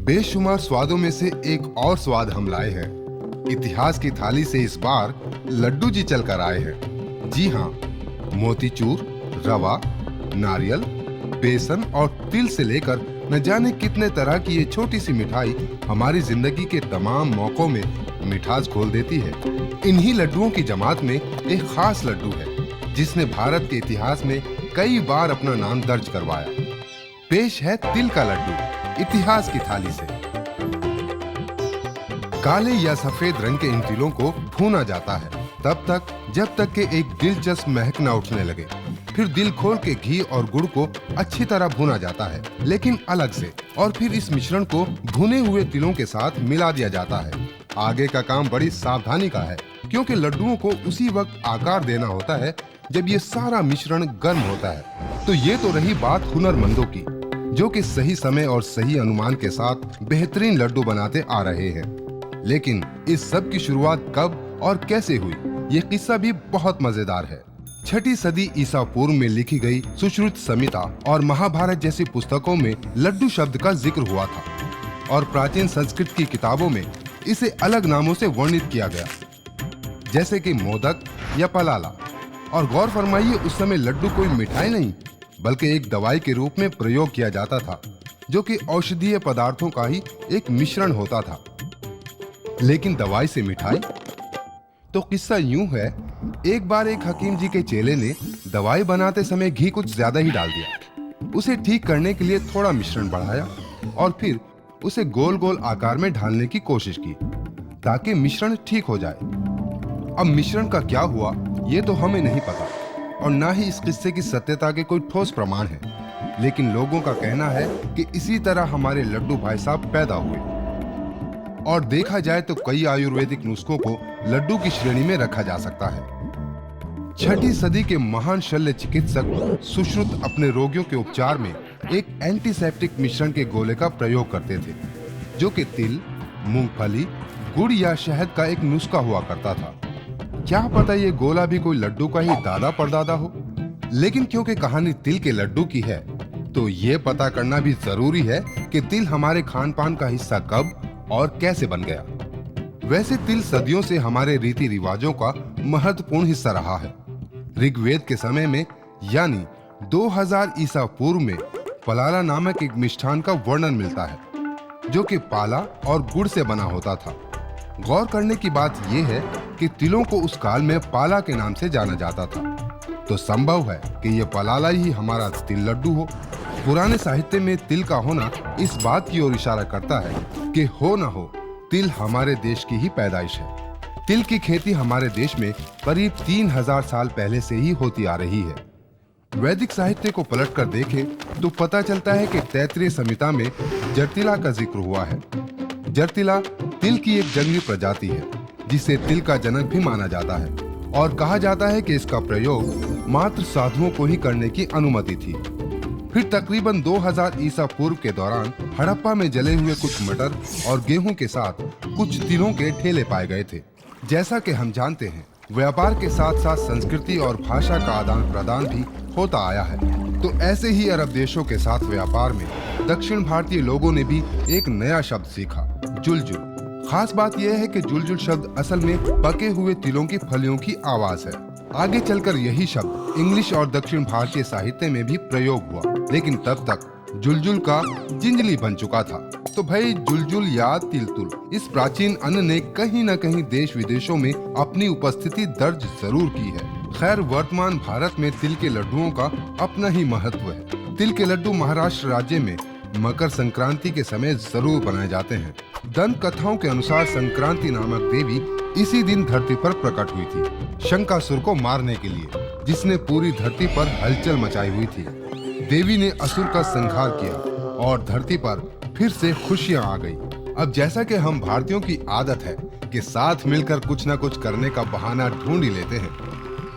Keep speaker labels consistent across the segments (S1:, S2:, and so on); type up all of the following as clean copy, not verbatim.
S1: बेशुमार स्वादों में से एक और स्वाद हम लाए हैं। इतिहास की थाली से इस बार लड्डू जी चल कर आए हैं। जी हाँ, मोतीचूर, रवा, नारियल, बेसन और तिल से लेकर न जाने कितने तरह की ये छोटी सी मिठाई हमारी जिंदगी के तमाम मौकों में मिठास घोल देती है। इन्हीं लड्डुओं की जमात में एक खास लड्डू है जिसने भारत के इतिहास में कई बार अपना नाम दर्ज करवाया। पेश है तिल का लड्डू इतिहास की थाली से। काले या सफेद रंग के इन तिलों को भूना जाता है तब तक जब तक कि एक दिलचस्प महक न उठने लगे। फिर दिल खोल के घी और गुड़ को अच्छी तरह भूना जाता है, लेकिन अलग से, और फिर इस मिश्रण को भुने हुए तिलों के साथ मिला दिया जाता है। आगे का काम बड़ी सावधानी का है, क्योंकि लड्डुओं को उसी वक्त आकार देना होता है जब ये सारा मिश्रण गर्म होता है। तो ये तो रही बात हुनरमंदों की, जो कि सही समय और सही अनुमान के साथ बेहतरीन लड्डू बनाते आ रहे हैं। लेकिन इस सब की शुरुआत कब और कैसे हुई, ये किस्सा भी बहुत मजेदार है। 6ठी सदी ईसा पूर्व में लिखी गई सुश्रुत संहिता और महाभारत जैसी पुस्तकों में लड्डू शब्द का जिक्र हुआ था, और प्राचीन संस्कृत की किताबों में इसे अलग नामों से वर्णित किया गया, जैसे कि मोदक या पलाला। और गौर फरमाइए, उस समय लड्डू कोई मिठाई नहीं बल्कि एक दवाई के रूप में प्रयोग किया जाता था, जो कि औषधीय पदार्थों का ही एक मिश्रण होता था। लेकिन दवाई से मिठाई? तो किस्सा यूं है, एक बार एक हकीम जी के चेले ने दवाई बनाते समय घी कुछ ज्यादा ही डाल दिया। उसे ठीक करने के लिए थोड़ा मिश्रण बढ़ाया और फिर उसे गोल गोल आकार में ढालने की कोशिश की ताकि मिश्रण ठीक हो जाए। अब मिश्रण का क्या हुआ ये तो हमें नहीं पता, और ना ही इस किस्से की सत्यता के कोई ठोस प्रमाण है। लेकिन लोगों का कहना है कि इसी तरह हमारे लड्डू भाई साहब पैदा हुए। और देखा जाए तो कई आयुर्वेदिक नुस्खों को लड्डू की श्रेणी में रखा जा सकता है। 6ठी सदी के महान शल्य चिकित्सक सुश्रुत अपने रोगियों के उपचार में एक एंटीसेप्टिक मिश्रण के गोले का प्रयोग करते थे, जो कि तिल, मूंगफली, गुड़ या शहद का एक नुस्खा हुआ करता था। क्या पता ये गोला भी कोई लड्डू का ही दादा परदादा हो। लेकिन क्योंकि कहानी तिल के लड्डू की है, तो ये पता करना भी जरूरी है कि तिल हमारे खान पान का हिस्सा कब और कैसे बन गया। वैसे तिल सदियों से हमारे रीति रिवाजों का महत्वपूर्ण हिस्सा रहा है। ऋग्वेद के समय में यानी 2000 ईसा पूर्व में पलाला नामक एक मिष्ठान का वर्णन मिलता है, जो कि पाला और गुड़ से बना होता था। गौर करने की बात यह है कि तिलों को उस काल में पाला के नाम से जाना जाता था, तो संभव है कि ये पलाला ही हमारा तिल लड्डू हो। पुराने साहित्य में तिल का होना इस बात की ओर इशारा करता है कि हो न हो, तिल हमारे देश की ही पैदाइश है। तिल की खेती हमारे देश में करीब 3000 साल पहले से ही होती आ रही है। वैदिक साहित्य को पलटकर देखें तो पता चलता है कि तैत्तिरीय संहिता में जर्तिला का जिक्र हुआ है। जर्तिला तिल की एक जंगली प्रजाति है, जिसे तिल का जनक भी माना जाता है, और कहा जाता है कि इसका प्रयोग मात्र साधुओं को ही करने की अनुमति थी। फिर तकरीबन 2000 ईसा पूर्व के दौरान हड़प्पा में जले हुए कुछ मटर और गेहूं के साथ कुछ तिलों के ठेले पाए गए थे। जैसा कि हम जानते हैं, व्यापार के साथ साथ संस्कृति और भाषा का आदान प्रदान भी होता आया है। तो ऐसे ही अरब देशों के साथ व्यापार में दक्षिण भारतीय लोगों ने भी एक नया शब्द सीखा, जुलजुल। खास बात यह है कि जुलजुल शब्द असल में पके हुए तिलों की फलियों की आवाज है। आगे चलकर यही शब्द इंग्लिश और दक्षिण भारतीय साहित्य में भी प्रयोग हुआ, लेकिन तब तक जुलजुल का जिंजली बन चुका था। तो भाई जुलजुल या तिलतुल, इस प्राचीन अन्न ने कहीं न कहीं देश विदेशों में अपनी उपस्थिति दर्ज जरूर की है। खैर, वर्तमान भारत में तिल के लड्डुओं का अपना ही महत्व है। तिल के लड्डू महाराष्ट्र राज्य में मकर संक्रांति के समय जरूर बनाए जाते हैं। दंत कथाओं के अनुसार संक्रांति नामक देवी इसी दिन धरती पर प्रकट हुई थी, शंकासुर को मारने के लिए, जिसने पूरी धरती पर हलचल मचाई हुई थी। देवी ने असुर का संहार किया और धरती पर फिर से खुशियां आ गई। अब जैसा कि हम भारतीयों की आदत है कि साथ मिलकर कुछ न कुछ करने का बहाना ढूंढ ही लेते हैं,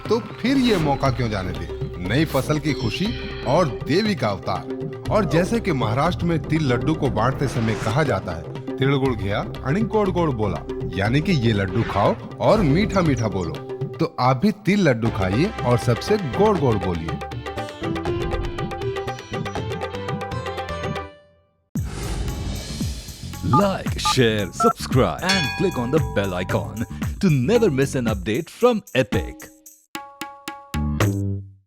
S1: तो फिर ये मौका क्यों जाने दे। नई फसल की खुशी और देवी का अवतार। और जैसे कि महाराष्ट्र में तिल लड्डू को बांटते समय कहा जाता है, तिलगुड़ घ्या आणि गोड गोड बोला, यानी कि ये लड्डू खाओ और मीठा मीठा बोलो। तो आप भी तिल लड्डू खाइए और सबसे गोड गोड बोलिए।
S2: Like, share, subscribe and click on the bell icon to never miss an update from Epic.